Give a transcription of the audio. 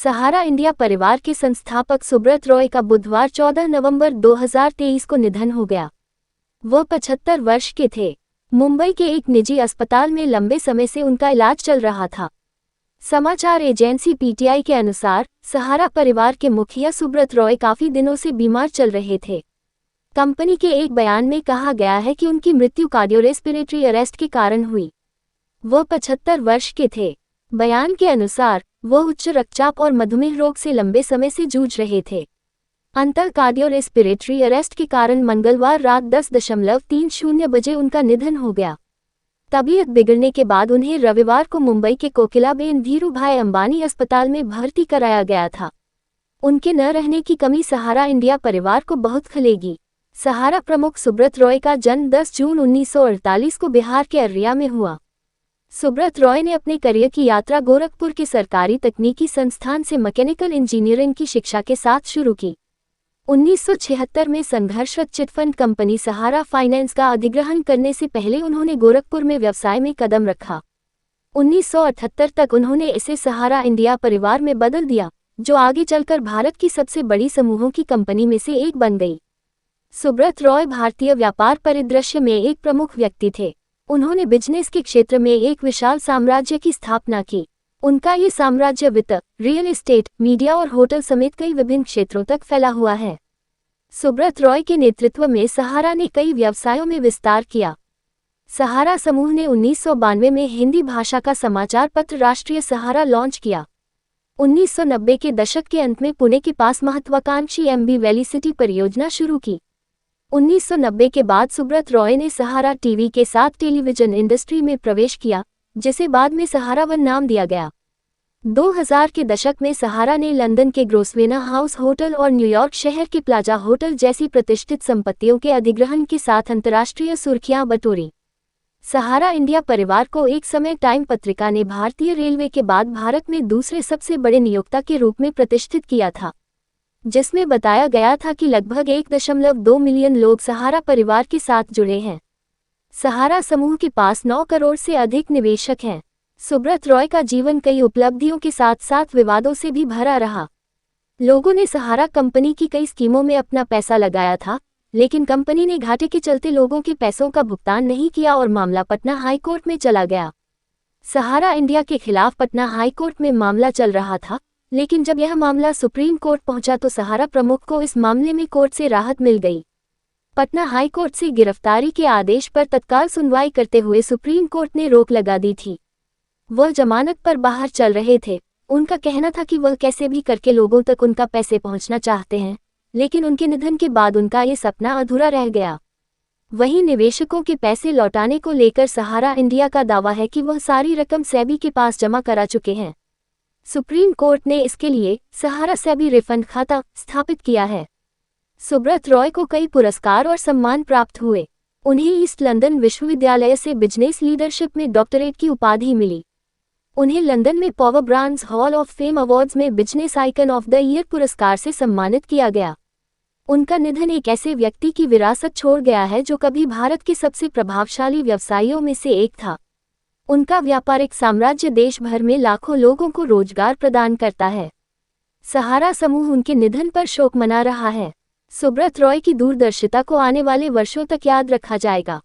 सहारा India परिवार के संस्थापक सुब्रत रॉय का बुधवार 14 नवंबर 2023 को निधन हो गया। वह 75 वर्ष के थे। मुंबई के एक निजी अस्पताल में लंबे समय से उनका इलाज चल रहा था। समाचार एजेंसी पीटीआई के अनुसार सहारा परिवार के मुखिया सुब्रत रॉय काफी दिनों से बीमार चल रहे थे। कंपनी के एक बयान में कहा गया है कि उनकी मृत्यु कार्डियोरेस्पिरेटरी अरेस्ट के कारण हुई। वह 75 वर्ष के थे। बयान के अनुसार वह उच्च रक्तचाप और मधुमेह रोग से लंबे समय से जूझ रहे थे। अंतर कार्डियोरेस्पिरेटरी अरेस्ट के कारण मंगलवार रात 10:30 बजे उनका निधन हो गया। तबीयत बिगड़ने के बाद उन्हें रविवार को मुंबई के कोकिलाबेन धीरूभाई अंबानी अस्पताल में भर्ती कराया गया था। उनके न रहने की कमी सहारा इंडिया परिवार को बहुत खलेगी। सहारा प्रमुख सुब्रत रॉय का जन्म 10 जून 1948 को बिहार के अररिया में हुआ। सुब्रत रॉय ने अपने करियर की यात्रा गोरखपुर के सरकारी तकनीकी संस्थान से मैकेनिकल इंजीनियरिंग की शिक्षा के साथ शुरू की। 1976 में संघर्षरत चिटफंड कंपनी सहारा फाइनेंस का अधिग्रहण करने से पहले उन्होंने गोरखपुर में व्यवसाय में कदम रखा। 1978 तक उन्होंने इसे सहारा इंडिया परिवार में बदल दिया, जो आगे चलकर भारत की सबसे बड़ी समूहों की कंपनी में से एक बन गई। सुब्रत रॉय भारतीय व्यापार परिदृश्य में एक प्रमुख व्यक्ति थे। उन्होंने बिजनेस के क्षेत्र में एक विशाल साम्राज्य की स्थापना की। उनका ये साम्राज्य वित्त, रियल एस्टेट, मीडिया और होटल समेत कई विभिन्न क्षेत्रों तक फैला हुआ है। सुब्रत रॉय के नेतृत्व में सहारा ने कई व्यवसायों में विस्तार किया। सहारा समूह ने 1992 में हिंदी भाषा का समाचार पत्र राष्ट्रीय सहारा लॉन्च किया। 1990 के दशक के अंत में पुणे के पास महत्वाकांक्षी एमबी वैली सिटी परियोजना शुरू की। 1990 के बाद सुब्रत रॉय ने सहारा टीवी के साथ टेलीविजन इंडस्ट्री में प्रवेश किया, जिसे बाद में सहारा वन नाम दिया गया। 2000 के दशक में सहारा ने लंदन के ग्रोसवेना हाउस होटल और न्यूयॉर्क शहर के प्लाजा होटल जैसी प्रतिष्ठित संपत्तियों के अधिग्रहण के साथ अंतर्राष्ट्रीय सुर्खियां बटोरी। सहारा इंडिया परिवार को एक समय टाइम पत्रिका ने भारतीय रेलवे के बाद भारत में दूसरे सबसे बड़े नियोक्ता के रूप में प्रतिष्ठित किया था, जिसमें बताया गया था कि लगभग 1.2 मिलियन लोग सहारा परिवार के साथ जुड़े हैं। सहारा समूह के पास 9 करोड़ से अधिक निवेशक हैं। सुब्रत रॉय का जीवन कई उपलब्धियों के साथ साथ विवादों से भी भरा रहा। लोगों ने सहारा कंपनी की कई स्कीमों में अपना पैसा लगाया था, लेकिन कंपनी ने घाटे के चलते लोगों के पैसों का भुगतान नहीं किया और मामला पटना हाईकोर्ट में चला गया। सहारा इंडिया के खिलाफ पटना हाईकोर्ट में मामला चल रहा था, लेकिन जब यह मामला सुप्रीम कोर्ट पहुंचा तो सहारा प्रमुख को इस मामले में कोर्ट से राहत मिल गई। पटना हाईकोर्ट से गिरफ्तारी के आदेश पर तत्काल सुनवाई करते हुए सुप्रीम कोर्ट ने रोक लगा दी थी। वह जमानत पर बाहर चल रहे थे। उनका कहना था कि वह कैसे भी करके लोगों तक उनका पैसे पहुंचना चाहते हैं, लेकिन उनके निधन के बाद उनका ये सपना अधूरा रह गया। वहीं निवेशकों के पैसे लौटाने को लेकर सहारा इंडिया का दावा है कि वह सारी रकम सेबी के पास जमा करा चुके हैं। सुप्रीम कोर्ट ने इसके लिए सहारा सेबी रिफंड खाता स्थापित किया है। सुब्रत रॉय को कई पुरस्कार और सम्मान प्राप्त हुए। उन्हें ईस्ट लंदन विश्वविद्यालय से बिजनेस लीडरशिप में डॉक्टरेट की उपाधि मिली। उन्हें लंदन में power brands hall of fame awards में business icon of the year पुरस्कार से सम्मानित किया गया। उनका निधन एक ऐसे व्यक्ति की विरासत छोड़ गया है जो कभी भारत के सबसे प्रभावशाली व्यवसायियों में से एक था। उनका व्यापारिक साम्राज्य देश भर में लाखों लोगों को रोजगार प्रदान करता है। सहारा समूह उनके निधन पर शोक मना रहा है। सुब्रत रॉय की दूरदर्शिता को आने वाले वर्षों तक याद रखा जाएगा।